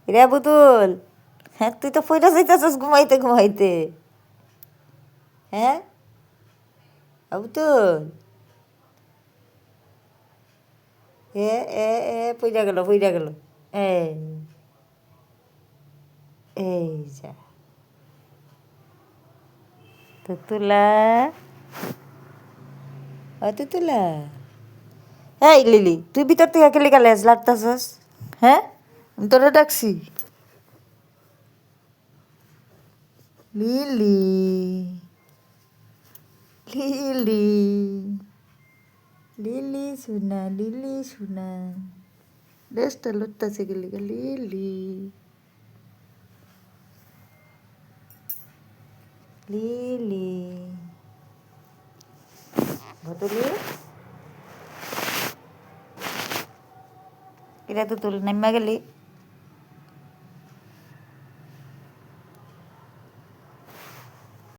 রে বুতুল, হ্যাঁ তুই তো পয়টা যাইতেছস ঘুমাইতে ঘুমাইতে। হ্যাঁ বুতুল, এ এ এ পইরা গেল। এই এই যা তুতুলা, ও তুতুলা। এই লিলি, তুই ভিতর থেকে কেলি গেলে লাড়তাছস? হ্যাঁ, আমি তোরে ডাকছি। লিলি, লিলি, লিলি সোনা, লিলি সোনা, ড্রেসটা লড়তাছে গেলি গা লিলি, লিলি, ভতুলি, এরা তো তুল নাইমা গেলি।